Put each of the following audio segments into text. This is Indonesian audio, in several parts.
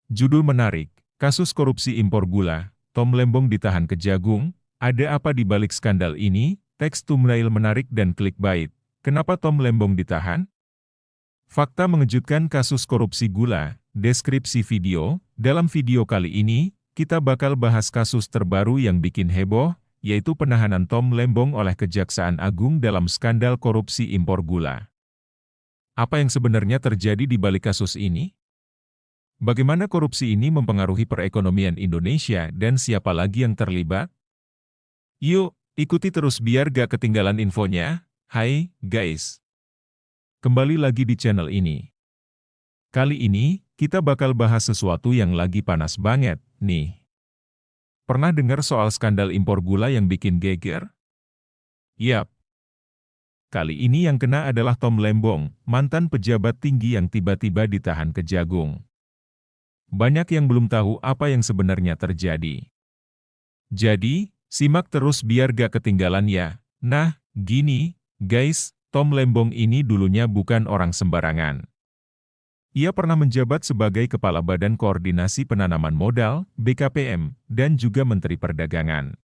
Judul menarik, kasus korupsi impor gula, Tom Lembong ditahan Kejagung, ada apa di balik skandal ini? Teks thumbnail menarik dan clickbait. Kenapa Tom Lembong ditahan? Fakta mengejutkan kasus korupsi gula, deskripsi video. Dalam video kali ini, kita bakal bahas kasus terbaru yang bikin heboh, yaitu penahanan Tom Lembong oleh Kejaksaan Agung dalam skandal korupsi impor gula. Apa yang sebenarnya terjadi di balik kasus ini? Bagaimana korupsi ini mempengaruhi perekonomian Indonesia dan siapa lagi yang terlibat? Yuk, ikuti terus biar gak ketinggalan infonya. Hai, guys. Kembali lagi di channel ini. Kali ini, kita bakal bahas sesuatu yang lagi panas banget, nih. Pernah dengar soal skandal impor gula yang bikin geger? Yap. Kali ini yang kena adalah Tom Lembong, mantan pejabat tinggi yang tiba-tiba ditahan Kejagung. Banyak yang belum tahu apa yang sebenarnya terjadi. Jadi, simak terus biar gak ketinggalan ya. Nah, gini, guys, Tom Lembong ini dulunya bukan orang sembarangan. Ia pernah menjabat sebagai Kepala Badan Koordinasi Penanaman Modal, BKPM, dan juga Menteri Perdagangan.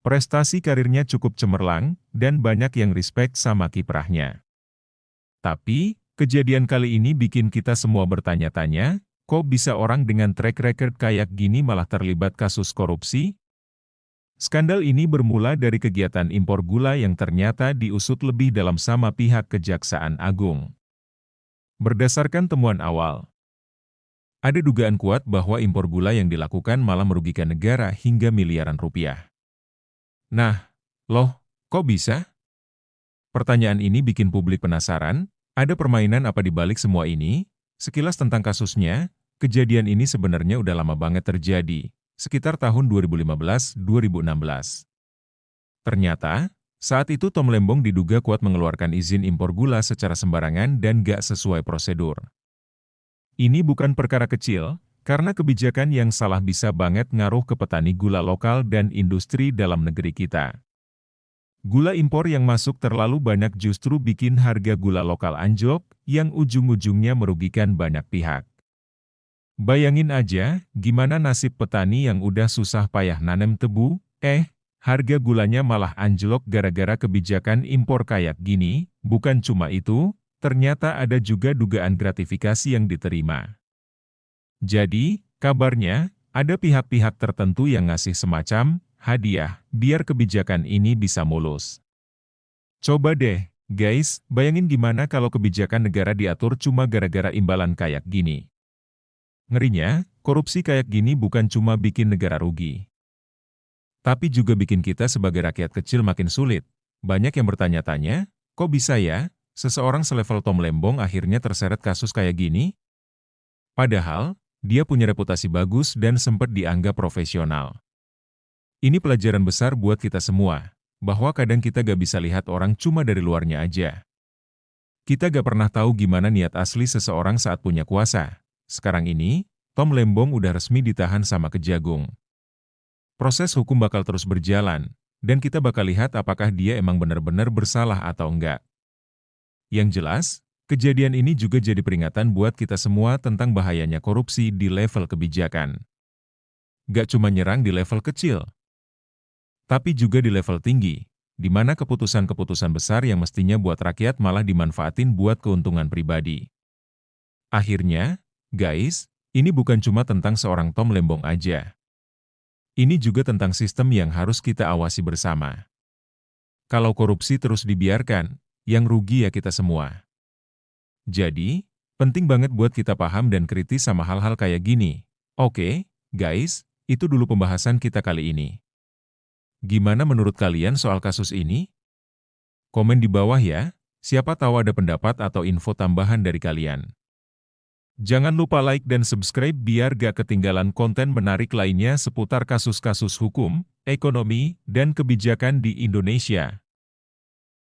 Prestasi karirnya cukup cemerlang, dan banyak yang respect sama kiprahnya. Tapi, kejadian kali ini bikin kita semua bertanya-tanya, kok bisa orang dengan track record kayak gini malah terlibat kasus korupsi? Skandal ini bermula dari kegiatan impor gula yang ternyata diusut lebih dalam sama pihak Kejaksaan Agung. Berdasarkan temuan awal, ada dugaan kuat bahwa impor gula yang dilakukan malah merugikan negara hingga miliaran rupiah. Nah, loh, kok bisa? Pertanyaan ini bikin publik penasaran, ada permainan apa di balik semua ini? Sekilas tentang kasusnya, kejadian ini sebenarnya udah lama banget terjadi, sekitar tahun 2015-2016. Ternyata, saat itu Tom Lembong diduga kuat mengeluarkan izin impor gula secara sembarangan dan gak sesuai prosedur. Ini bukan perkara kecil, karena kebijakan yang salah bisa banget ngaruh ke petani gula lokal dan industri dalam negeri kita. Gula impor yang masuk terlalu banyak justru bikin harga gula lokal anjlok, yang ujung-ujungnya merugikan banyak pihak. Bayangin aja, gimana nasib petani yang udah susah payah nanem tebu, harga gulanya malah anjlok gara-gara kebijakan impor kayak gini. Bukan cuma itu, ternyata ada juga dugaan gratifikasi yang diterima. Jadi, kabarnya, ada pihak-pihak tertentu yang ngasih semacam hadiah, biar kebijakan ini bisa mulus. Coba deh, guys, bayangin gimana kalau kebijakan negara diatur cuma gara-gara imbalan kayak gini. Ngerinya, korupsi kayak gini bukan cuma bikin negara rugi, tapi juga bikin kita sebagai rakyat kecil makin sulit. Banyak yang bertanya-tanya, kok bisa ya, seseorang selevel Tom Lembong akhirnya terseret kasus kayak gini? Padahal, dia punya reputasi bagus dan sempat dianggap profesional. Ini pelajaran besar buat kita semua, bahwa kadang kita gak bisa lihat orang cuma dari luarnya aja. Kita gak pernah tahu gimana niat asli seseorang saat punya kuasa. Sekarang ini, Tom Lembong udah resmi ditahan sama Kejagung. Proses hukum bakal terus berjalan, dan kita bakal lihat apakah dia emang benar-benar bersalah atau enggak. Yang jelas, kejadian ini juga jadi peringatan buat kita semua tentang bahayanya korupsi di level kebijakan. Gak cuma nyerang di level kecil, tapi juga di level tinggi, di mana keputusan-keputusan besar yang mestinya buat rakyat malah dimanfaatin buat keuntungan pribadi. Akhirnya, guys, ini bukan cuma tentang seorang Tom Lembong aja. Ini juga tentang sistem yang harus kita awasi bersama. Kalau korupsi terus dibiarkan, yang rugi ya kita semua. Jadi, penting banget buat kita paham dan kritis sama hal-hal kayak gini. Oke, guys, itu dulu pembahasan kita kali ini. Gimana menurut kalian soal kasus ini? Komen di bawah ya, siapa tahu ada pendapat atau info tambahan dari kalian. Jangan lupa like dan subscribe biar gak ketinggalan konten menarik lainnya seputar kasus-kasus hukum, ekonomi, dan kebijakan di Indonesia.